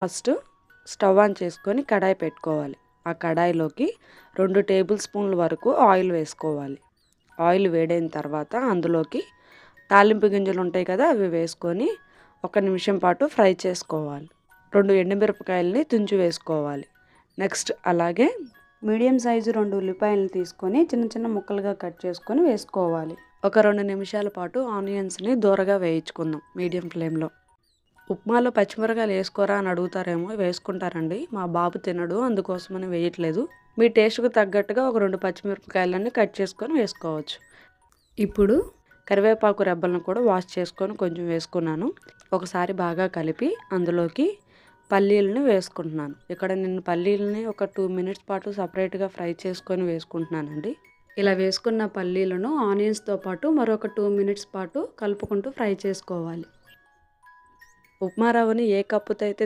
First stove on చేసుకొని కడాయి పెట్టుకోవాలి. ఆ కడాయిలోకి 2 టేబుల్ స్పూన్ల వరకు ఆయిల్ వేసుకోవాలి. ఆయిల్ వేడైన తర్వాత అందులోకి తాలింపు గింజలు ఉంటాయి కదా, అవి వేసుకొని 1 నిమిషం పాటు ఫ్రై చేసుకోవాలి. 2 ఎండుమిరపకాయలని తుంచి వేసుకోవాలి. నెక్స్ట్ అలాగే మీడియం సైజు 2 ఉల్లిపాయలను తీసుకొని చిన్న చిన్న ముక్కలుగా కట్ చేసుకొని వేసుకోవాలి. ఒక 2 నిమిషాల పాటు ఆనియన్స్ని దూరగా వేయించుకుందాం మీడియం ఫ్లేమ్లో. ఉప్మాలో పచ్చిమిరకాయలు వేసుకోరా అని అడుగుతారేమో, వేసుకుంటారండి. మా బాబు తినడు, అందుకోసమని వేయట్లేదు. మీ టేస్ట్కు తగ్గట్టుగా ఒక 2 పచ్చిమిరపకాయలన్నీ కట్ చేసుకొని వేసుకోవచ్చు. ఇప్పుడు కరివేపాకు రెబ్బలను కూడా వాష్ చేసుకొని కొంచెం వేసుకున్నాను. ఒకసారి బాగా కలిపి అందులోకి పల్లీలను వేసుకుంటున్నాను. ఇక్కడ నేను పల్లీలని ఒక 2 మినిట్స్ పాటు సపరేట్గా ఫ్రై చేసుకొని వేసుకుంటున్నానండి. ఇలా వేసుకున్న పల్లీలను ఆనియన్స్తో పాటు మరొక 2 మినిట్స్ పాటు కలుపుకుంటూ ఫ్రై చేసుకోవాలి. ఉప్మా రవ్వని ఏ కప్పుతో అయితే